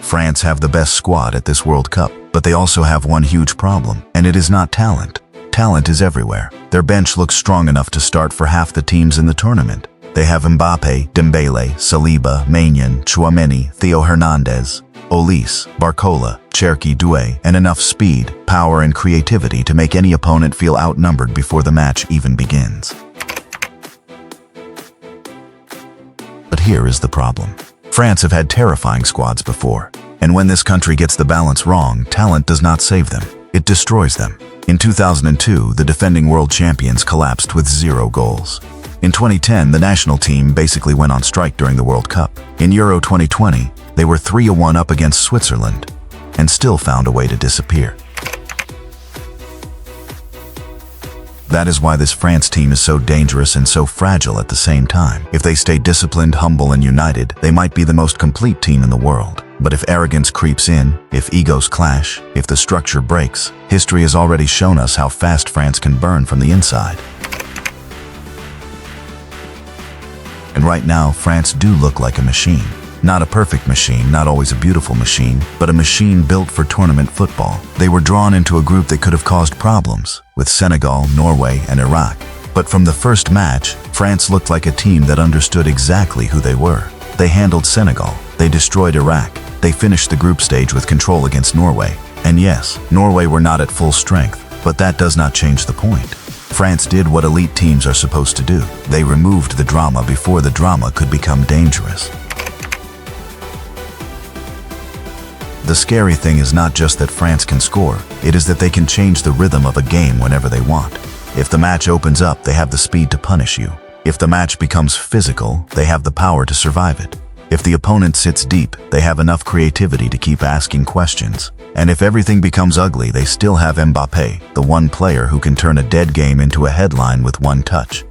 France have the best squad at this World Cup, but they also have one huge problem, and it is not talent. Talent is everywhere. Their bench looks strong enough to start for half the teams in the tournament. They have Mbappe, Dembele, Saliba, Maignan, Tchouaméni, Theo Hernandez, Olise, Barcola, Cherki Doué, and enough speed, power, and creativity to make any opponent feel outnumbered before the match even begins. But here is the problem. France have had terrifying squads before, and when this country gets the balance wrong, talent does not save them. It destroys them. In 2002, the defending world champions collapsed with 0 goals. In 2010, the national team basically went on strike during the World Cup. In Euro 2020, they were 3-1 up against Switzerland and still found a way to disappear. That is why this France team is so dangerous and so fragile at the same time. If they stay disciplined, humble, and united, they might be the most complete team in the world. But if arrogance creeps in, if egos clash, if the structure breaks, history has already shown us how fast France can burn from the inside. And right now, France do look like a machine. Not a perfect machine, not always a beautiful machine, but a machine built for tournament football. They were drawn into a group that could have caused problems, with Senegal, Norway, and Iraq. But from the first match, France looked like a team that understood exactly who they were. They handled Senegal, they destroyed Iraq, they finished the group stage with control against Norway. And yes, Norway were not at full strength, but that does not change the point. France did what elite teams are supposed to do. They removed the drama before the drama could become dangerous. The scary thing is not just that France can score, it is that they can change the rhythm of a game whenever they want. If the match opens up, they have the speed to punish you. If the match becomes physical, they have the power to survive it. If the opponent sits deep, they have enough creativity to keep asking questions. And if everything becomes ugly, they still have Mbappé, the one player who can turn a dead game into a headline with one touch.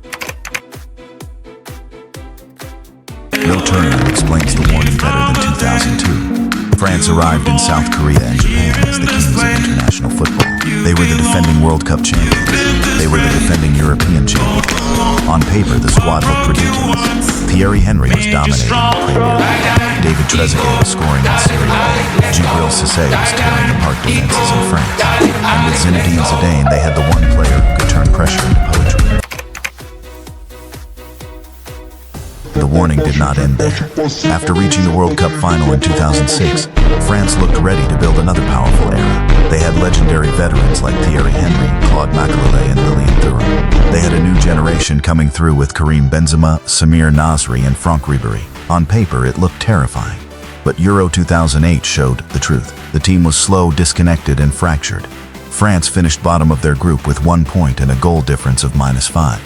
No tournament explains the warning better than 2002. France arrived in South Korea and Japan as the kings of international football. They were the defending World Cup champions. They were the defending European champions. On paper, the squad looked ridiculous. Thierry Henry was dominating the Premier League. David Trezeguet was scoring in Serie A. Djibril Cissé was tearing apart defenses in France. And with Zinedine Zidane, they had the one player who could turn pressure into poetry. The warning did not end there. After reaching the World Cup final in 2006, France looked ready to build another powerful era. They had legendary veterans like Thierry Henry, Claude Makélélé, and Lilian Thuram. They had a new generation coming through with Karim Benzema, Samir Nasri, and Franck Ribéry. On paper, it looked terrifying. But Euro 2008 showed the truth. The team was slow, disconnected, and fractured. France finished bottom of their group with 1 point and a goal difference of -5.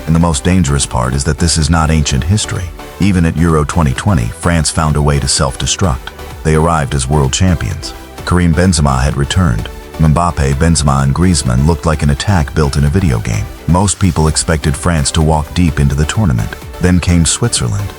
And the most dangerous part is that this is not ancient history. Even at Euro 2020, France found a way to self-destruct. They arrived as world champions. Karim Benzema had returned. Mbappe, Benzema, and Griezmann looked like an attack built in a video game. Most people expected France to walk deep into the tournament. Then came Switzerland.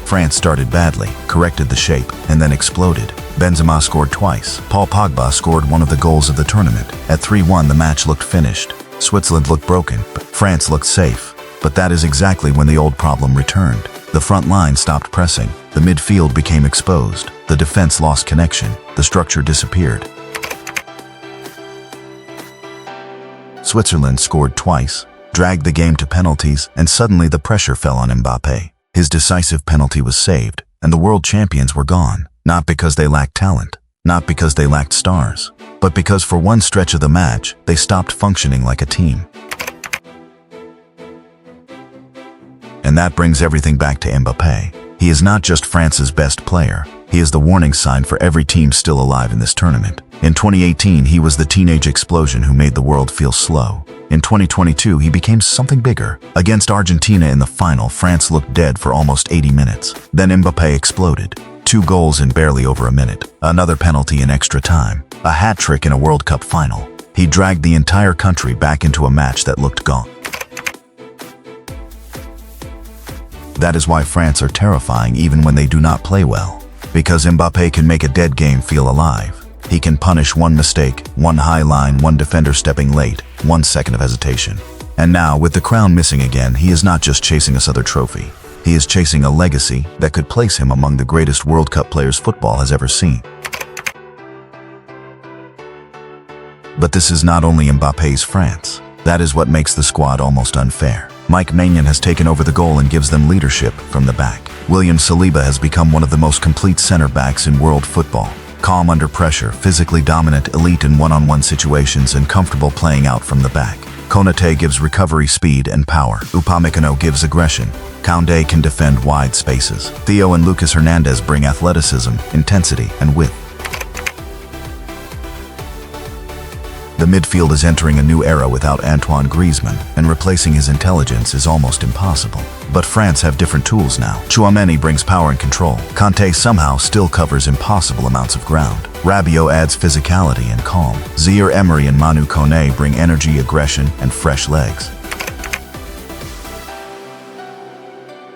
France started badly, corrected the shape, and then exploded. Benzema scored twice. Paul Pogba scored one of the goals of the tournament. At 3-1, the match looked finished. Switzerland looked broken, but France looked safe. But that is exactly when the old problem returned. The front line stopped pressing. The midfield became exposed. The defense lost connection. The structure disappeared. Switzerland scored twice, dragged the game to penalties, and suddenly the pressure fell on Mbappe. His decisive penalty was saved, and the world champions were gone. Not because they lacked talent, not because they lacked stars, but because for one stretch of the match, they stopped functioning like a team. And that brings everything back to Mbappé. He is not just France's best player, he is the warning sign for every team still alive in this tournament. In 2018, he was the teenage explosion who made the world feel slow. In 2022, he became something bigger. Against Argentina in the final, France looked dead for almost 80 minutes. Then Mbappé exploded. 2 goals in barely over a minute, another penalty in extra time, a hat-trick in a World Cup final. He dragged the entire country back into a match that looked gone. That is why France are terrifying even when they do not play well. Because Mbappé can make a dead game feel alive. He can punish one mistake, one high line, one defender stepping late, 1 second of hesitation. And now, with the crown missing again, he is not just chasing a other trophy. He is chasing a legacy that could place him among the greatest World Cup players football has ever seen. But this is not only Mbappe's France. That is what makes the squad almost unfair. Mike Maignan has taken over the goal and gives them leadership from the back. William Saliba has become one of the most complete center backs in world football. Calm under pressure, physically dominant, elite in one-on-one situations, and comfortable playing out from the back. Konaté gives recovery speed and power. Upamecano gives aggression. Koundé can defend wide spaces. Theo and Lucas Hernandez bring athleticism, intensity, and width. The midfield is entering a new era without Antoine Griezmann, and replacing his intelligence is almost impossible. But France have different tools now. Tchouaméni brings power and control. Kanté somehow still covers impossible amounts of ground. Rabiot adds physicality and calm. Zaire Emery and Manu Koné bring energy, aggression, and fresh legs.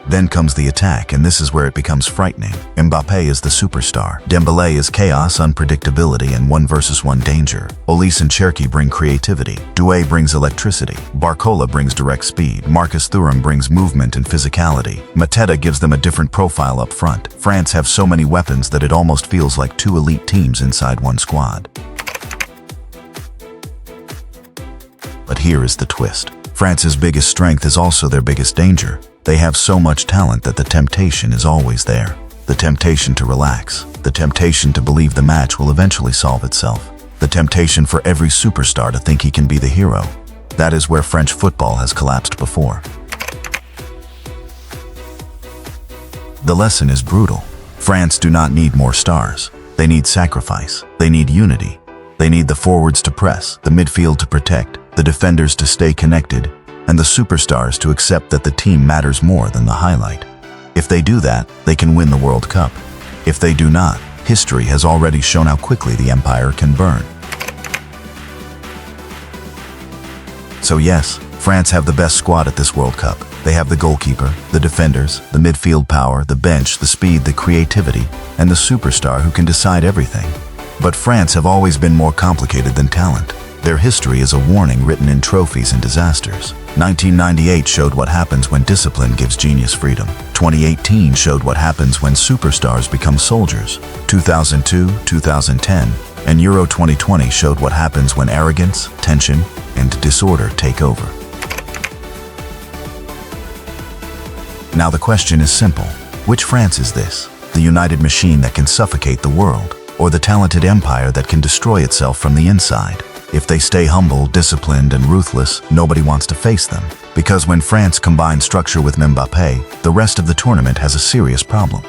Then comes the attack, and this is where it becomes frightening. Mbappé is the superstar. Dembélé is chaos, unpredictability, and 1-versus-1 danger. Olise and Cherki bring creativity. Doué brings electricity. Barcola brings direct speed. Marcus Thuram brings movement and physicality. Mateta gives them a different profile up front. France have so many weapons that it almost feels like two elite teams inside one squad. But here is the twist. France's biggest strength is also their biggest danger. They have so much talent that the temptation is always there. The temptation to relax. The temptation to believe the match will eventually solve itself. The temptation for every superstar to think he can be the hero. That is where French football has collapsed before. The lesson is brutal. France do not need more stars. They need sacrifice. They need unity. They need the forwards to press, the midfield to protect, the defenders to stay connected, and the superstars to accept that the team matters more than the highlight. If they do that, they can win the World Cup. If they do not, history has already shown how quickly the empire can burn. So yes, France have the best squad at this World Cup. They have the goalkeeper, the defenders, the midfield power, the bench, the speed, the creativity, and the superstar who can decide everything. But France have always been more complicated than talent. Their history is a warning written in trophies and disasters. 1998 showed what happens when discipline gives genius freedom. 2018 showed what happens when superstars become soldiers. 2002, 2010, and Euro 2020 showed what happens when arrogance, tension, and disorder take over. Now the question is simple. Which France is this? The united machine that can suffocate the world, or the talented empire that can destroy itself from the inside? If they stay humble, disciplined, and ruthless, nobody wants to face them. Because when France combines structure with Mbappé, the rest of the tournament has a serious problem.